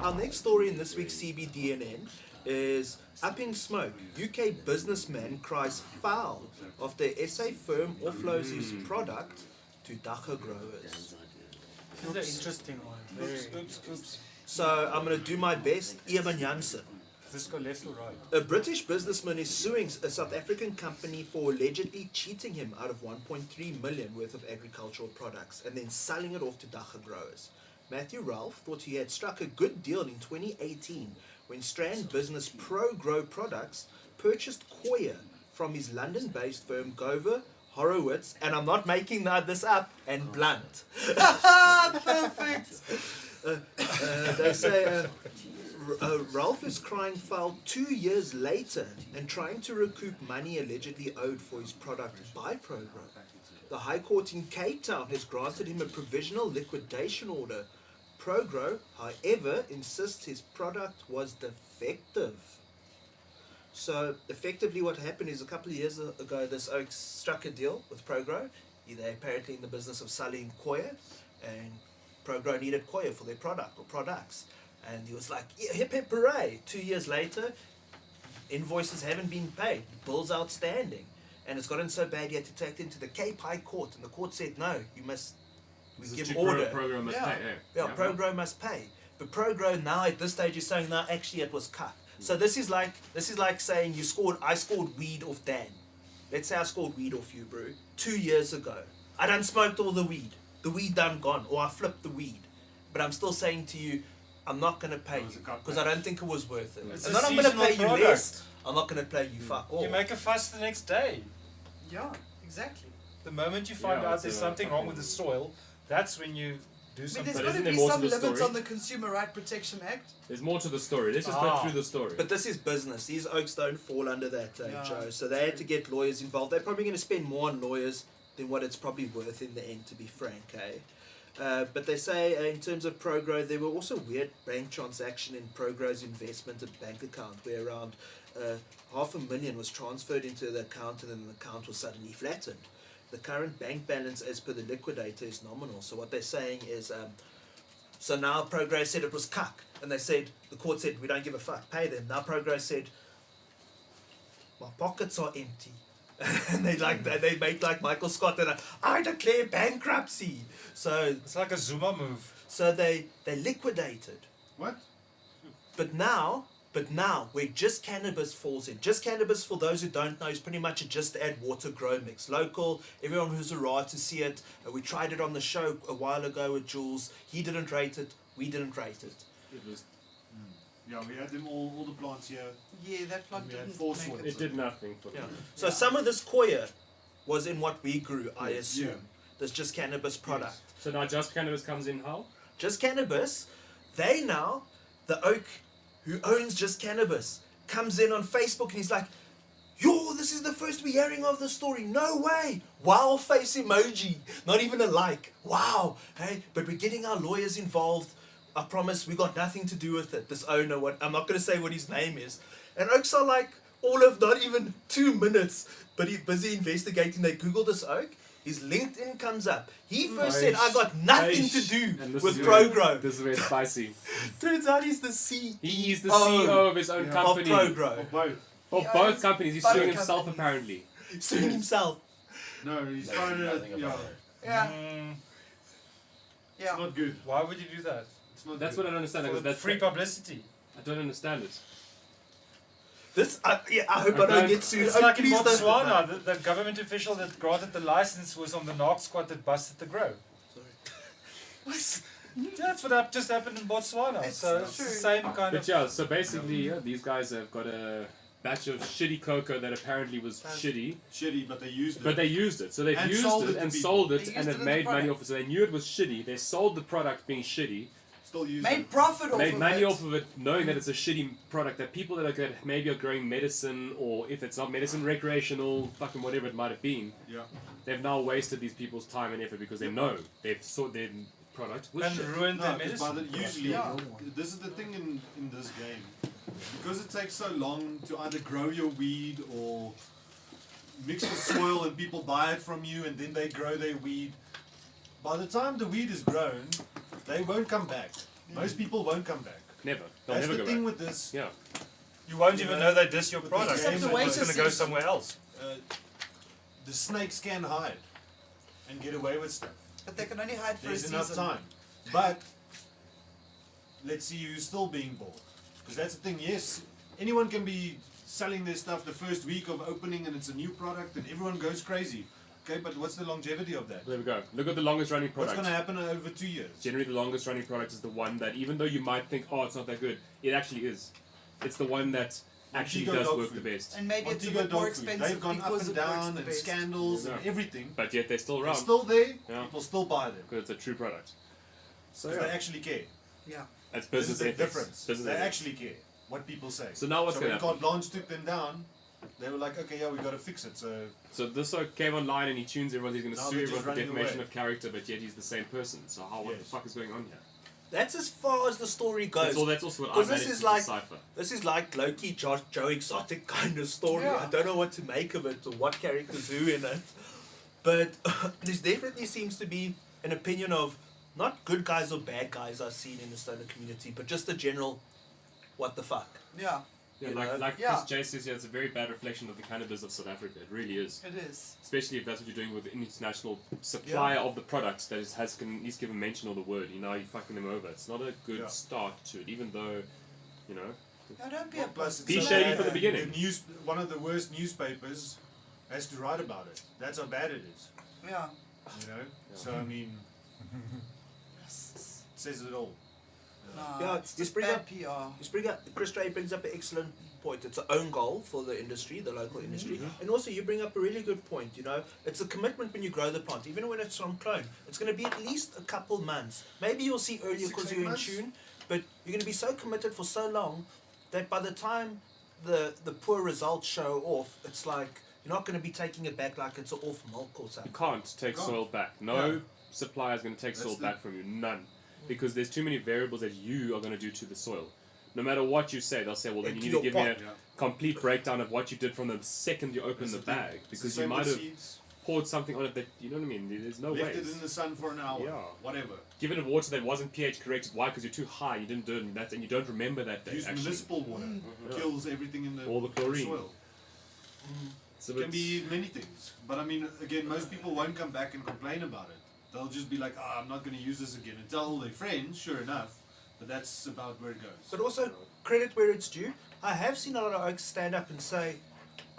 our next story in this week's CBDNN is Upping Smoke. UK businessman cries foul after SA firm offloads his product to Dagga growers. This is an interesting one. Oops. So I'm going to do my best. Evan Jansen. Does this go left or right? A British businessman is suing a South African company for allegedly cheating him out of 1.3 million worth of agricultural products and then selling it off to Dagga growers. Matthew Ralph thought he had struck a good deal in 2018 when Strand business ProGrow Products purchased Koya from his London-based firm Gover, Horowitz, and I'm not making this up, and Blunt. Perfect. They say Ralph is crying foul 2 years later and trying to recoup money allegedly owed for his product by ProGrow. The High Court in Cape Town has granted him a provisional liquidation order. ProGrow, however, insists his product was defective. So, effectively what happened is a couple of years ago, this oak struck a deal with ProGrow. They're apparently in the business of selling Koya, and ProGrow needed Koya for their product or products. And he was like, yeah, hip hip hooray. 2 years later, invoices haven't been paid, bills outstanding. And it's gotten so bad he had to take them to the Cape High Court. And the court said, no, you must give order. ProGrow must pay, Yeah, ProGrow must pay. But ProGrow now at this stage is saying, no, actually it was cut. So this is like saying I scored weed off Dan. Let's say I scored weed off you, bro, 2 years ago. I done smoked all the weed. The weed done gone. Or I flipped the weed. But I'm still saying to you, I'm not going to pay you because I don't think it was worth it. It's I'm a not going to pay seasonal you less. product. I'm not going to pay you fuck all. You make a fuss the next day. Yeah, exactly. The moment you find out there's something wrong with the soil, that's when you do I mean, something. there's got to be some limits on the Consumer Right Protection Act. There's more to the story. Let's just go through the story. But this is business. These oaks don't fall under that, Joe. So they had to get lawyers involved. They're probably going to spend more on lawyers than what it's probably worth in the end, to be frank, but they say in terms of ProGrow, there were also weird bank transaction in ProGrow's investment bank account where around $500,000 was transferred into the account and then the account was suddenly flattened. The current bank balance as per the liquidator is nominal. So what they're saying is, so now ProGrow said it was cuck, and they said, the court said, we don't give a fuck, pay them. Now ProGrow said, my pockets are empty. And they make like Michael Scott and I declare bankruptcy. So It's like a Zuma move. so they liquidated. What? But now where Just Cannabis falls in. Just Cannabis, for those who don't know, is pretty much a Just Add Water grow mix. Local, everyone who's arrived to see it. We tried it on the show a while ago with Jules. He didn't rate it. We didn't rate it. It was. Yeah, we had them all the plants here. Yeah, that plant We had didn't four make sorts. it. It did nothing for them. So some of this Koya was in what we grew, I assume. Yeah. This Just Cannabis product. So now Just Cannabis comes in how? Just Cannabis, the oak who owns Just Cannabis, comes in on Facebook and he's like, yo, this is the first we're hearing of the story. No way. Wow face emoji. Not even a like. Wow. Hey, but we're getting our lawyers involved. I promise we got nothing to do with it. This owner, I'm not going to say what his name is. And oaks are like, all of not even 2 minutes, but he's busy investigating. They Google this oak. His LinkedIn comes up. He first said, I got nothing to do with ProGrow. This is where it's spicy. Turns out he's the CEO. He is the CEO of his own company. Of ProGrow. Both. Of both companies. He's both suing himself companies. apparently. Suing himself. No, he's trying to. Yeah, Yeah, it's not good. Why would you do that? It's not That's good. what I don't understand. For because that's free publicity. I don't understand it. This, I hope I don't get sued. It's Oh, like in please don't. Botswana, the government official that granted the license was on the narc squad that busted the grow. That's what just happened in Botswana. It's So it's the true. same kind But of. yeah, so basically, these guys have got a batch of shitty cocoa that apparently was shitty, Shitty, but they used it. but they used it. So they've And used sold it it to and people. sold They it used and it have in the made money product. off it. So they knew it was shitty. They sold the product being shitty, Still use made it. profit off made of money it. off of it, knowing that it's a shitty product. That people that maybe are growing medicine, or if it's not medicine, recreational, fucking whatever it might have been, Yeah. they've now wasted these people's time and effort because they know they've sold their product was And shit. ruined No, their 'cause by medicine. the, usually, Yeah. this is the thing in this game. Because it takes so long to either grow your weed or mix the soil and people buy it from you and then they grow their weed. By the time the weed is grown, they won't come back. Most people won't come back. Never. They'll That's never the go thing back. with this. Yeah. You won't You even know, know they diss your but product. you just have to It's wait just to going to go see. somewhere else. The snakes can hide and get away with stuff. But they can only hide for There's a enough season. time. But let's see who's still being bought. Because that's the thing, yes, anyone can be selling their stuff the first week of opening and it's a new product and everyone goes crazy. Okay, but what's the longevity of that? There we go. Look at the longest running What's product. going to happen over 2 years? Generally, the longest running product is the one that, even though you might think, oh, it's not that good, it actually is. It's the one that actually Montego does dog work food. the best. And maybe it's a Montego bit more dog food. expensive They've gone up because and it works down the and best. scandals Yeah. and everything. But yet they're still They're around. still there, Yeah. people still buy them. Because it's a true product. So Because they actually care. Yeah. That's This is business the ethics. difference. Business They ethics. actually care what people say. So now what's so gonna when happen? Carte Blanche took them down, they were like, okay, yeah, we got to fix it. So this came online and he tunes everyone. He's going to Now sue they're everyone just for running defamation away. of character, but yet he's the same person. So what the Yes. fuck is going on here? That's as far as the story goes. That's also what I Because managed this is to like decipher. this is like Loki, Joe Exotic kind of story. Yeah. I don't know what to make of it or what characters who in it, but there definitely seems to be an opinion of not good guys or bad guys I've seen in the stoner community, but just the general, what the fuck. Yeah, Yeah, You like know? like Yeah. Chris J says here, it's a very bad reflection of the cannabis of South Africa. It really is. it is. Especially if that's what you're doing with an international supplier of the products that can at least give a mention of the word. You know, you're fucking them over. It's not a good Yeah. start to it, even though, you know. No, don't be Well, a plus pussy. Be it's shady bad. from the beginning. One of the worst newspapers has to write about it. That's how bad it is. Yeah. You know. So I mean, it says it all. No, Yeah, it's just just bring bad up- PR. Chris Ray brings up an excellent point. It's an own goal for the industry, the local industry, and also you bring up a really good point. You know, it's a commitment when you grow the plant, even when it's from clone. It's going to be at least a couple months. Maybe you'll see earlier 6, because 8 you're in months? tune, but you're going to be so committed for so long that by the time the poor results show off, it's like you're not going to be taking it back like it's an off milk or You something. can't take Can't. soil back. No Yeah. supplier is going to take That's soil the- back from you. None. Because there's too many variables that you are going to do to the soil. No matter what you say, they'll say, well, then Into you need to your give me a pot. Yeah. complete breakdown of what you did from the second you opened That's the the thing. bag. It's the Because you same might with have seeds. poured something on it that, you know what I mean? There's no Left it way. in the sun for an hour. Yeah. Whatever. Given it water that wasn't pH corrected. Why? Because you're too high. You didn't do it, and you don't remember that day. Use Actually. municipal water. Yeah. Kills everything in the All the chlorine. soil. So It can it's- be many things. But I mean, again, most people won't come back and complain about it. They'll just be like, I'm not going to use this again. And tell all their friends, sure enough. But that's about where it goes. But also, credit where it's due. I have seen a lot of oaks stand up and say,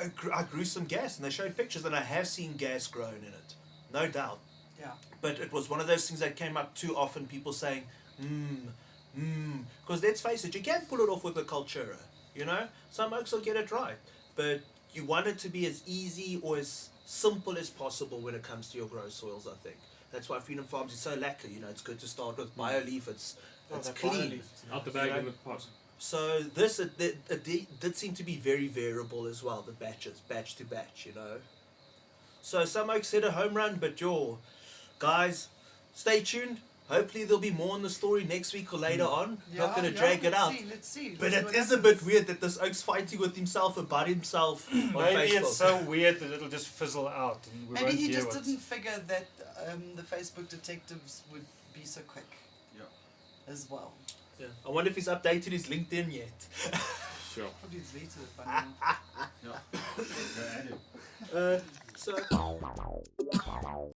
I grew some gas, and they showed pictures, and I have seen gas grown in it, no doubt. Yeah. But it was one of those things that came up too often, people saying, because let's face it, you can't pull it off with a Cultura, you know? Some oaks will get it right, but you want it to be as easy or as simple as possible when it comes to your grow soils, I think. That's why Freedom Farms is so lacquer, you know, it's good to start with BioLeaf, it's clean. out the bag You know? in the pot. So this it did seem to be very variable as well, the batches, batch to batch, you know. So some oaks hit a home run, but guys, stay tuned. Hopefully there'll be more on the story next week or later on. Not gonna drag it out. Let's see. But Let's see it what is a happens. bit weird that this oak's fighting with himself about himself on Maybe Facebook. it's so weird that it'll just fizzle out and we Maybe won't he hear just what's- didn't figure that the Facebook detectives would be so quick. Yeah. As well. Yeah. I wonder if he's updated his LinkedIn yet. Sure. Probably deleted it by now. Yeah. Go add it. So